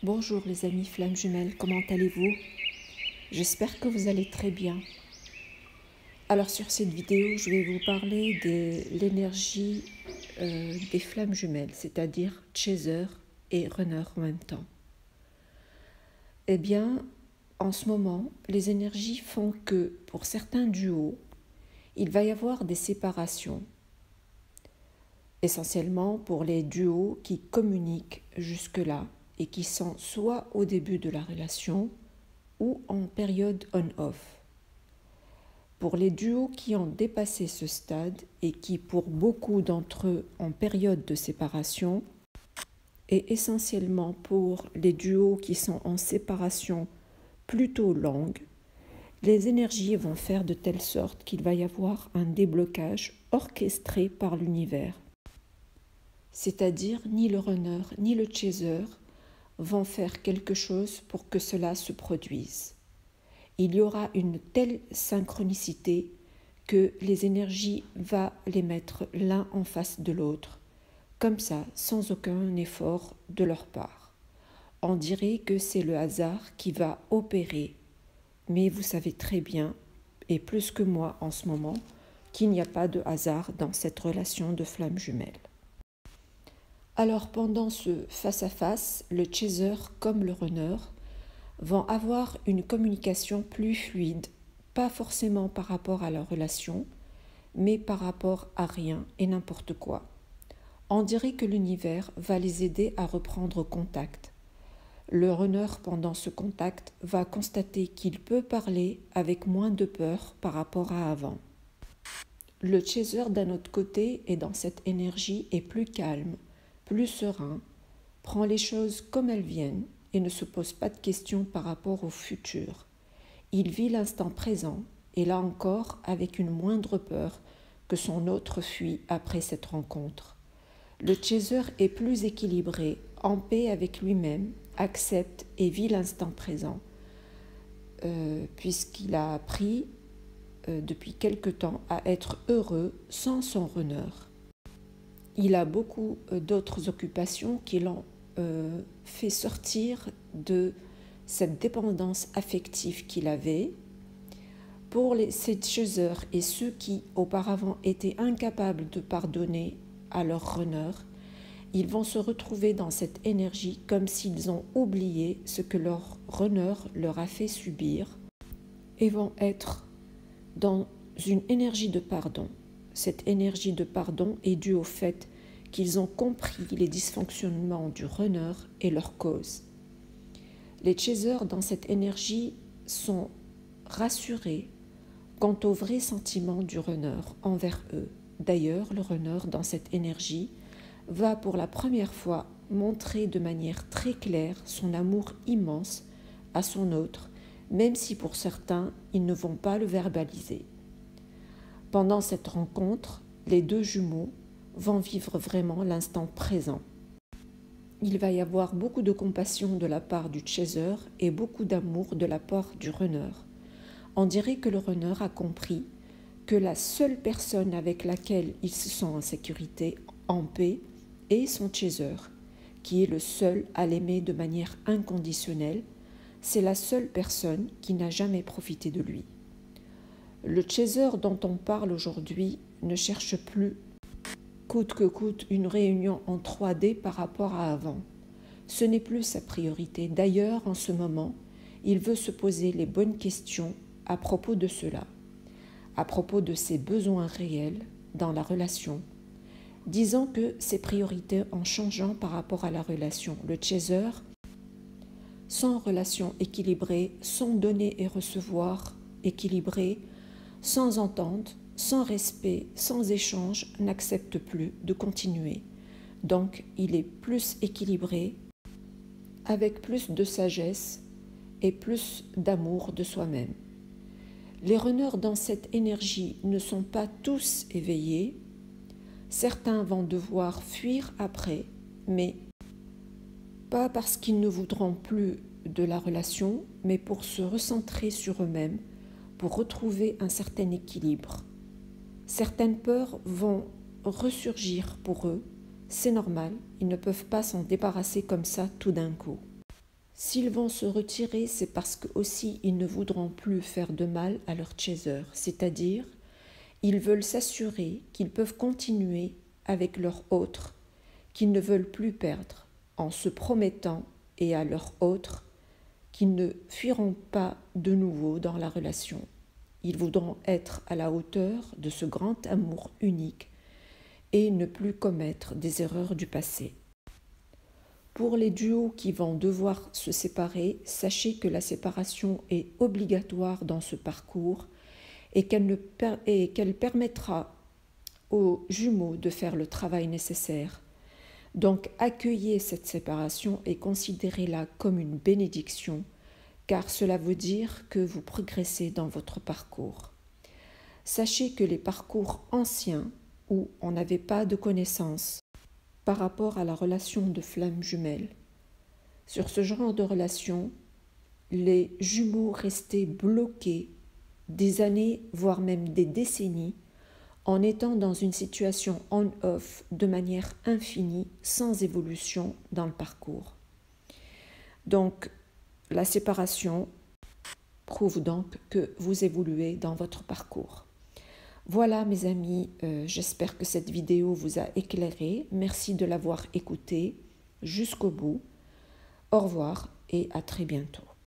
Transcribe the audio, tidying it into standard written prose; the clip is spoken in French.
Bonjour les amis flammes jumelles, comment allez-vous? J'espère que vous allez très bien. Alors sur cette vidéo, je vais vous parler de l'énergie des flammes jumelles, c'est-à-dire chaser et runner en même temps. Eh bien, en ce moment, les énergies font que pour certains duos, il va y avoir des séparations, essentiellement pour les duos qui communiquent jusque-là et qui sont soit au début de la relation ou en période on-off. Pour les duos qui ont dépassé ce stade et qui, pour beaucoup d'entre eux, en période de séparation, et essentiellement pour les duos qui sont en séparation plutôt longue, les énergies vont faire de telle sorte qu'il va y avoir un déblocage orchestré par l'univers. C'est-à-dire, ni le runner ni le chaser vont faire quelque chose pour que cela se produise. Il y aura une telle synchronicité que les énergies vont les mettre l'un en face de l'autre, comme ça, sans aucun effort de leur part. On dirait que c'est le hasard qui va opérer, mais vous savez très bien, et plus que moi en ce moment, qu'il n'y a pas de hasard dans cette relation de flammes jumelles. Alors pendant ce face-à-face, le chaser comme le runner vont avoir une communication plus fluide, pas forcément par rapport à leur relation, mais par rapport à rien et n'importe quoi. On dirait que l'univers va les aider à reprendre contact. Le runner, pendant ce contact, va constater qu'il peut parler avec moins de peur par rapport à avant. Le chaser, d'un autre côté, est dans cette énergie, est plus calme, plus serein, prend les choses comme elles viennent et ne se pose pas de questions par rapport au futur. Il vit l'instant présent et là encore avec une moindre peur que son autre fuit après cette rencontre. Le chaser est plus équilibré, en paix avec lui-même, accepte et vit l'instant présent, puisqu'il a appris depuis quelque temps à être heureux sans son runner. Il a beaucoup d'autres occupations qui l'ont fait sortir de cette dépendance affective qu'il avait. Pour ces chasers et ceux qui auparavant étaient incapables de pardonner à leur runner, ils vont se retrouver dans cette énergie comme s'ils ont oublié ce que leur runner leur a fait subir et vont être dans une énergie de pardon. Cette énergie de pardon est due au fait qu'ils ont compris les dysfonctionnements du runner et leurs causes. Les chasers dans cette énergie sont rassurés quant au vrai sentiment du runner envers eux. D'ailleurs, le runner dans cette énergie va pour la première fois montrer de manière très claire son amour immense à son autre, même si pour certains, ils ne vont pas le verbaliser. Pendant cette rencontre, les deux jumeaux vont vivre vraiment l'instant présent. Il va y avoir beaucoup de compassion de la part du chaser et beaucoup d'amour de la part du runner. On dirait que le runner a compris que la seule personne avec laquelle il se sent en sécurité, en paix, est son chaser, qui est le seul à l'aimer de manière inconditionnelle. C'est la seule personne qui n'a jamais profité de lui. Le chaser dont on parle aujourd'hui ne cherche plus coûte que coûte une réunion en 3D par rapport à avant. Ce n'est plus sa priorité. D'ailleurs, en ce moment, il veut se poser les bonnes questions à propos de cela, à propos de ses besoins réels dans la relation. Disons que ses priorités en changeant par rapport à la relation. Le chaser, sans relation équilibrée, sans donner et recevoir équilibré, sans entente, sans respect, sans échange, n'accepte plus de continuer. Donc, il est plus équilibré, avec plus de sagesse et plus d'amour de soi-même. Les runners dans cette énergie ne sont pas tous éveillés. Certains vont devoir fuir après, mais pas parce qu'ils ne voudront plus de la relation, mais pour se recentrer sur eux-mêmes, pour retrouver un certain équilibre. Certaines peurs vont ressurgir pour eux, c'est normal, ils ne peuvent pas s'en débarrasser comme ça tout d'un coup. S'ils vont se retirer, c'est parce que aussi ils ne voudront plus faire de mal à leur chaser, c'est-à-dire ils veulent s'assurer qu'ils peuvent continuer avec leur autre, qu'ils ne veulent plus perdre, en se promettant et à leur autre qu'ils ne fuiront pas de nouveau dans la relation. Ils voudront être à la hauteur de ce grand amour unique et ne plus commettre des erreurs du passé. Pour les duos qui vont devoir se séparer, sachez que la séparation est obligatoire dans ce parcours et qu'elle permettra aux jumeaux de faire le travail nécessaire. Donc accueillez cette séparation et considérez-la comme une bénédiction, car cela veut dire que vous progressez dans votre parcours. Sachez que les parcours anciens, où on n'avait pas de connaissances par rapport à la relation de flammes jumelles, sur ce genre de relation, les jumeaux restaient bloqués des années, voire même des décennies, en étant dans une situation on-off de manière infinie, sans évolution dans le parcours. Donc, la séparation prouve donc que vous évoluez dans votre parcours. Voilà mes amis, j'espère que cette vidéo vous a éclairé. Merci de l'avoir écoutée jusqu'au bout. Au revoir et à très bientôt.